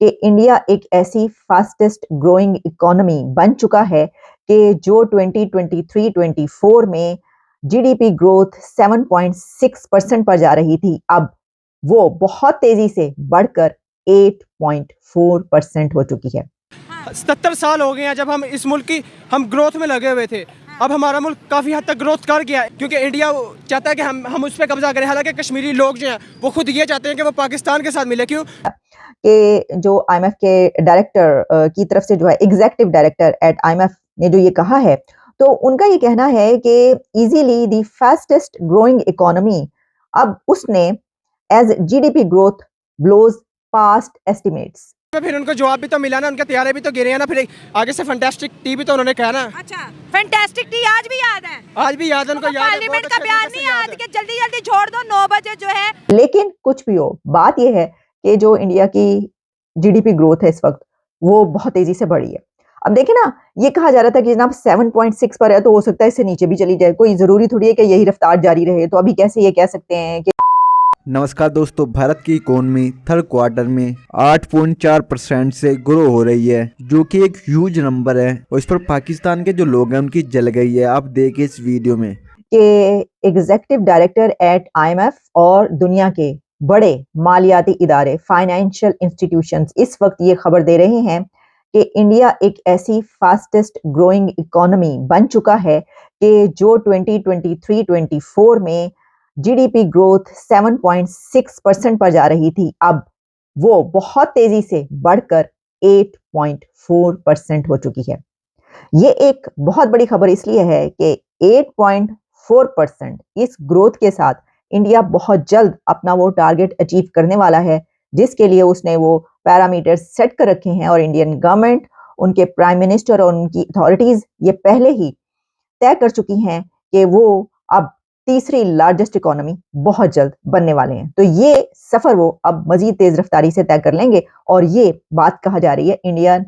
कि इंडिया एक ऐसी फास्टेस्ट ग्रोइंग इकोनॉमी बन चुका है कि जो 2023-24 में जीडीपी ग्रोथ 7.6% पर जा रही थी, अब वो बहुत तेजी से बढ़कर 8.4% हो चुकी है। 77 साल हो गए हैं जब हम इस मुल्क की हम ग्रोथ में लगे हुए थे। अब हमारा मुल्क काफ़ी हद तक ग्रोथ कर गया है, क्योंकि इंडिया चाहता है कि हम उस पर कब्जा करें। हालांकि कश्मीरी लोग जो हैं वो खुद ये चाहते हैं कि वो पाकिस्तान के साथ मिले। क्यों कि जो आईएमएफ के डायरेक्टर की तरफ से जो है एग्जीक्यूटिव डायरेक्टर एट आईएमएफ ने जो ये कहा है, तो उनका ये कहना है कि easily the fastest growing economy, अब उसने as GDP growth blows past estimates. फिर उनको जवाब भी तो मिला ना, उनके तैयारे भी तो गिरे हैं ना। फिर आगे से फैंटास्टिक टी भी तो उन्होंने कहा ना। अच्छा, फैंटास्टिक टी आज भी याद है? आज भी याद है उनको, याद है। पार्लियामेंट का बयान नहीं याद कि जल्दी जल्दी छोड़ दो 9 बजे जो है। लेकिन कुछ भी हो, बात यह है कि जो इंडिया की जीडीपी ग्रोथ है इस वक्त, वो बहुत तेजी से बढ़ी है। अब देखें ना, ये कहा जा रहा था कि जनाब 7.6 पर है, तो हो सकता है इससे नीचे भी चली जाए, कोई जरूरी थोड़ी है कि यही रफ्तार जारी रहे। तो अभी कैसे ये कह सकते हैं कि नमस्कार दोस्तों, भारत की इकोनॉमी थर्ड क्वार्टर में 8.4% से ग्रो हो रही है, जो कि एक ह्यूज नंबर है। और इस पर पाकिस्तान के जो लोग हैं उनकी जल गई है। आप देखिए इस वीडियो में कि एग्जीक्यूटिव डायरेक्टर एट आईएमएफ और दुनिया के बड़े मालियाती इदारे, फाइनेंशियल इंस्टीट्यूशंस इस वक्त ये खबर दे रहे हैं कि इंडिया एक ऐसी फास्टेस्ट ग्रोइंग इकोनॉमी बन चुका है कि जो 2023-24 में जीडीपी ग्रोथ 7.6% पर जा रही थी, अब वो बहुत तेजी से बढ़कर 8.4% हो चुकी है। ये एक बहुत बड़ी खबर इसलिए है कि 8.4% इस ग्रोथ के साथ इंडिया बहुत जल्द अपना वो टारगेट अचीव करने वाला है, जिसके लिए उसने वो पैरामीटर्स सेट कर रखे हैं। और इंडियन गवर्नमेंट, उनके प्राइम मिनिस्टर और उनकी अथॉरिटीज ये पहले ही तय कर चुकी हैं कि वो अब तीसरी लार्जेस्ट इकोनॉमी बहुत जल्द बनने वाले हैं। तो ये सफर वो अब मजीद तेज रफ्तारी से तय कर लेंगे। और ये बात कहा जा रही है इंडियन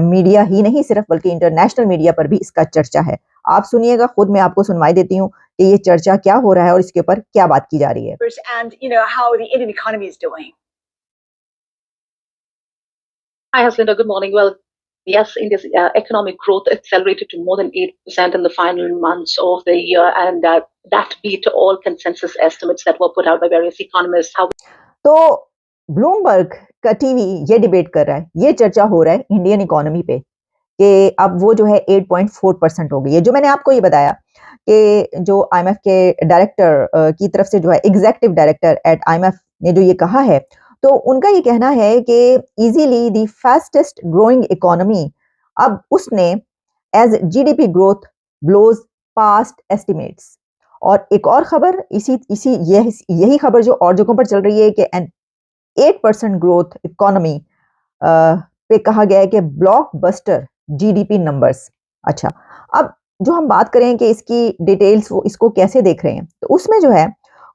मीडिया ही नहीं सिर्फ, बल्कि इंटरनेशनल मीडिया पर भी इसका चर्चा है। आप सुनिएगा, खुद मैं आपको सुनवाई देती हूँ कि ये चर्चा क्या हो रहा है और इसके ऊपर क्या बात की जा रही है। And you know how the Indian economy is doing. Hi, Haslinda. Good morning. Well, yes, India's economic growth accelerated to more than 8% in the final months of the year, and that beat all consensus estimates that were put out by various economists. तो Bloomberg का TV ये debate कर रहा है, ये चर्चा हो रहा है इंडियन इकोनॉमी पे कि अब वो जो है 8.4% हो गई है। जो मैंने आपको ये बताया कि जो आईएमएफ के डायरेक्टर की तरफ से जो है एग्जीक्यूटिव डायरेक्टर एट आईएमएफ ने जो ये कहा है, तो उनका ये कहना है कि easily the fastest growing economy, अब उसने as GDP growth blows past estimates. और एक और खबर यही खबर जो और जगहों पर चल रही है कि एन 8% ग्रोथ इकोनॉमी पे कहा गया है कि ब्लॉकबस्टर जीडीपी नंबर्स। अच्छा, अब जो हम बात करें कि इसकी डिटेल्स, वो इसको कैसे देख रहे हैं, तो उसमें जो है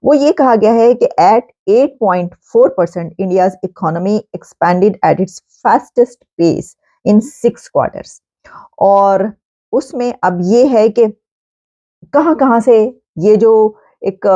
वो ये कहा गया है कि at 8.4% India's economy expanded at its fastest pace in 6 quarters. और उसमें अब ये है कि कहां से ये जो एक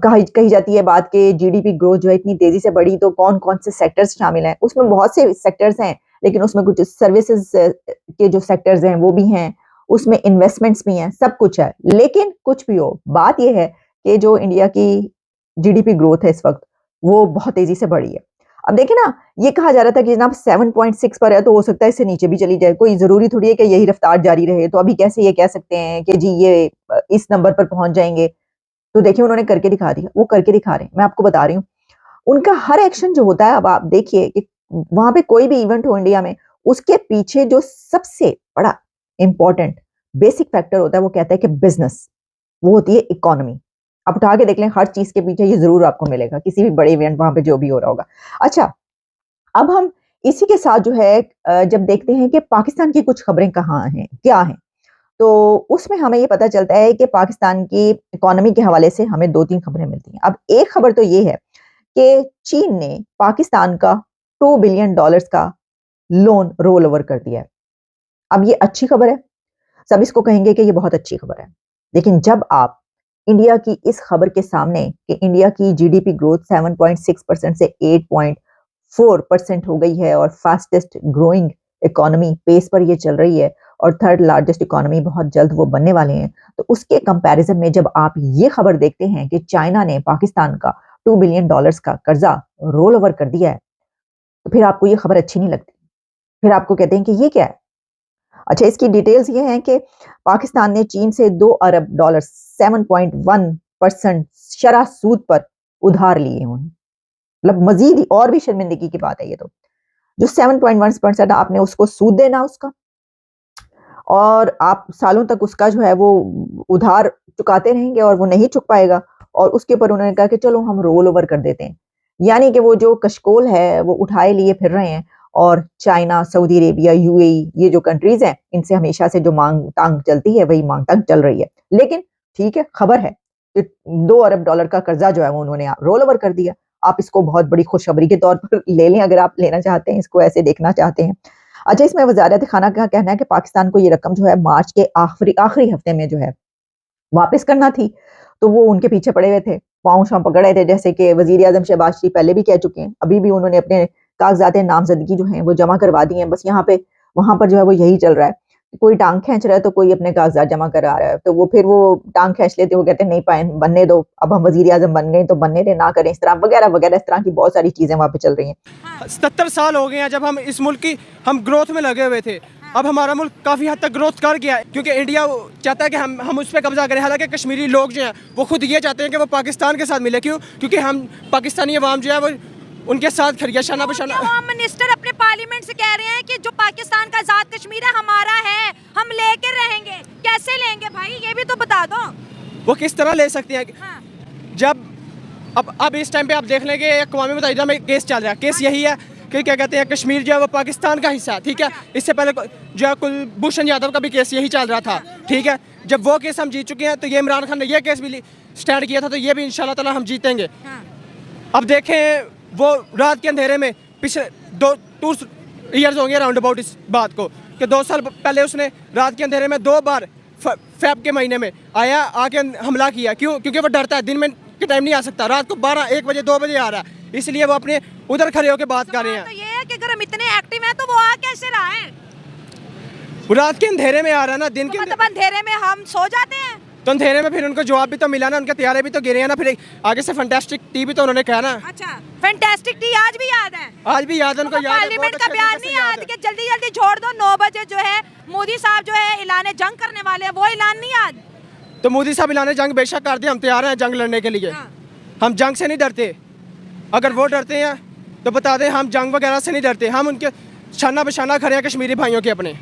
कही जाती है बात के जीडीपी ग्रोथ जो है इतनी तेजी से बढ़ी, तो कौन कौन से सेक्टर्स शामिल हैं? उसमें बहुत से सेक्टर्स हैं, लेकिन उसमें कुछ सर्विसेज के जो सेक्टर्स हैं वो भी हैं, उसमें इन्वेस्टमेंट्स भी हैं, सब कुछ है। लेकिन कुछ भी हो, बात यह है कि जो इंडिया की जीडीपी ग्रोथ है इस वक्त, वो बहुत तेजी से बढ़ी है। अब देखें ना, ये कहा जा रहा था कि जनाब 7.6 पर है, तो हो सकता है इससे नीचे भी चली जाए, कोई जरूरी थोड़ी है कि यही रफ्तार जारी रहे। तो अभी कैसे ये कह सकते हैं कि जी ये इस नंबर पर पहुंच जाएंगे? तो देखिए उन्होंने करके दिखा दिया, वो करके दिखा रहे हैं। मैं आपको बता रही हूँ, उनका हर एक्शन जो होता है, अब आप देखिए कि वहां पे कोई भी इवेंट हो इंडिया में, उसके पीछे जो सबसे बड़ा इंपॉर्टेंट बेसिक फैक्टर होता है, वो कहता है कि बिजनेस, वो होती है इकोनॉमी। आप उठा के देख लें, हर चीज के पीछे ये जरूर आपको मिलेगा, किसी भी बड़े इवेंट वहां पे जो भी हो रहा होगा। अच्छा, अब हम इसी के साथ जो है जब देखते हैं कि पाकिस्तान की कुछ खबरें कहाँ हैं, क्या हैं, तो उसमें हमें ये पता चलता है कि पाकिस्तान की इकोनॉमी के हवाले से हमें 2-3 खबरें मिलती हैं। अब एक खबर तो ये है कि चीन ने पाकिस्तान का $2 बिलियन का लोन रोल ओवर कर दिया है। अब ये अच्छी खबर है, सब इसको कहेंगे कि ये बहुत अच्छी खबर है। लेकिन जब आप इंडिया की इस खबर के सामने कि इंडिया की जीडीपी ग्रोथ 7.6% से 8.4% हो गई है और फास्टेस्ट ग्रोइंग इकोनॉमी पेस पर ये चल रही है और थर्ड लार्जेस्ट इकोनॉमी बहुत जल्द वो बनने वाले हैं। तो उसके कंपैरिजन में जब आप ये खबर देखते हैं कि चाइना ने पाकिस्तान का $2 बिलियन का कर्जा रोल ओवर कर दिया है, तो फिर आपको ये खबर अच्छी नहीं लगती। फिर आपको कहते हैं कि ये क्या है। अच्छा, इसकी डिटेल्स ये हैं कि पाकिस्तान ने चीन से $2 अरब 7.1% शरह सूद पर उधार लिए हैं। मतलब मजीद और भी शर्मिंदगी की बात है ये तो, जो 7.1% आपने उसको सूद देना उसका, और आप सालों तक उसका जो है वो उधार चुकाते रहेंगे और वो नहीं चुक पाएगा, और उसके ऊपर उन्होंने कहा कि चलो हम रोल ओवर कर देते हैं। यानी कि वो जो कशकोल है वो उठाए लिए फिर रहे हैं, और चाइना, सऊदी अरेबिया, यूएई, ये जो कंट्रीज हैं इनसे हमेशा से जो मांग तांग चलती है वही मांग तांग चल रही है। लेकिन ठीक है, खबर है कि $2 अरब का कर्जा जो है वो उन्होंने रोल ओवर कर दिया। आप इसको बहुत बड़ी खुशखबरी के तौर पर ले लें अगर आप लेना चाहते हैं, इसको ऐसे देखना चाहते हैं। अच्छा, इसमें वजारत खाना का कहना है कि पाकिस्तान को ये रकम जो है मार्च के आखिरी हफ्ते में जो है वापस करना थी, तो वो उनके पीछे पड़े हुए थे, पाँव शाँव पकड़े थे, जैसे कि वजीर आजम शहबाज शरीफ पहले भी कह चुके हैं। अभी भी उन्होंने अपने कागजात नामजदगी जो हैं वो जमा करवा दी हैं। बस यहाँ पे वहां पर जो है वो यही चल रहा है, कोई टांग खींच रहा है तो कोई अपने कागजात जमा करा रहा है, तो वो फिर वो टांग खींच लेते, वो कहते हैं नहीं पाए बनने दो, अब हम वजीर आजम बन गए तो बनने दे, ना करें इस तरह वगैरह वगैरह। इस तरह की बहुत सारी चीजें वहाँ पे चल रही हैं। 77 साल हो गए हैं जब हम इस मुल्क की हम ग्रोथ में लगे हुए थे। अब हमारा मुल्क काफ़ी हद तक ग्रोथ कर गया है, क्योंकि इंडिया चाहता है कि हम उस पर कब्जा करें। हालांकि कश्मीरी लोग जो हैं वो खुद ये चाहते हैं कि वो पाकिस्तान के साथ मिले। क्यों? क्योंकि हम पाकिस्तानी अवाम जो है वो उनके साथ खड़ी है, शाना बशाना। होम मिनिस्टर अपने पार्लियामेंट से कह रहे हैं कि जो पाकिस्तान का आजाद कश्मीर है हमारा है, हम लेकर रहेंगे। कैसे लेंगे भाई, ये भी तो बता दो। वो किस तरह ले सकते हैं? हाँ। जब अब इस टाइम पे आप देख लेंगे अक़वाम मुत्तहिदा में केस चल रहा है। केस यही है कि क्या कहते हैं, कश्मीर जो है वो पाकिस्तान का हिस्सा है, ठीक है। इससे पहले जो है कुलभूषण यादव का भी केस यही चल रहा था, ठीक है। जब वो केस हम जीत चुके हैं तो ये इमरान खान ने ये केस भी स्टैंड किया था, तो ये भी इंशाल्लाह ताला हम जीतेंगे। अब देखें, वो रात के अंधेरे में पिछले 2 ईयर्स होंगे राउंड अबाउट इस बात को, कि 2 साल पहले उसने रात के अंधेरे में 2 बार फेब के महीने में आया, आके हमला किया। क्यों? क्योंकि वो डरता है, दिन में के टाइम नहीं आ सकता, रात को 12, 1 बजे, 2 बजे आ रहा है, इसलिए वो अपने उधर खड़े होकर बात कर रहे हैं। तो ये है कि अगर हम इतने एक्टिव हैं तो वो आ कैसे रहा है? वो रात के अंधेरे में आ रहा है ना, दिन तो के मतलब अंधेरे में हम सो जाते हैं। तो अंधेरे में फिर उनको जवाब भी तो मिला ना, उनके तैयारे भी तो गिरे हैं ना। फिर आगे से फैंटास्टिक टी भी तो उन्होंने कहा ना। अच्छा, फैंटास्टिक टी आज भी याद है? आज भी याद है उनको, याद है। पार्लियामेंट का बयान नहीं याद कि जल्दी जल्दी छोड़ दो, 9 बजे जो है मोदी साहब जो है ऐलान जंग करने वाले हैं, वो ऐलान नहीं याद? तो मोदी साहब ऐलान जंग बेशक कर दिया, हम तैयार हैं जंग लड़ने के लिए। हम जंग से नहीं डरते। अगर वो डरते हैं तो बता दें, हम जंग वगैरह से नहीं डरते। हम उनके शाना बशाना खड़े हैं कश्मीरी भाइयों के अपने।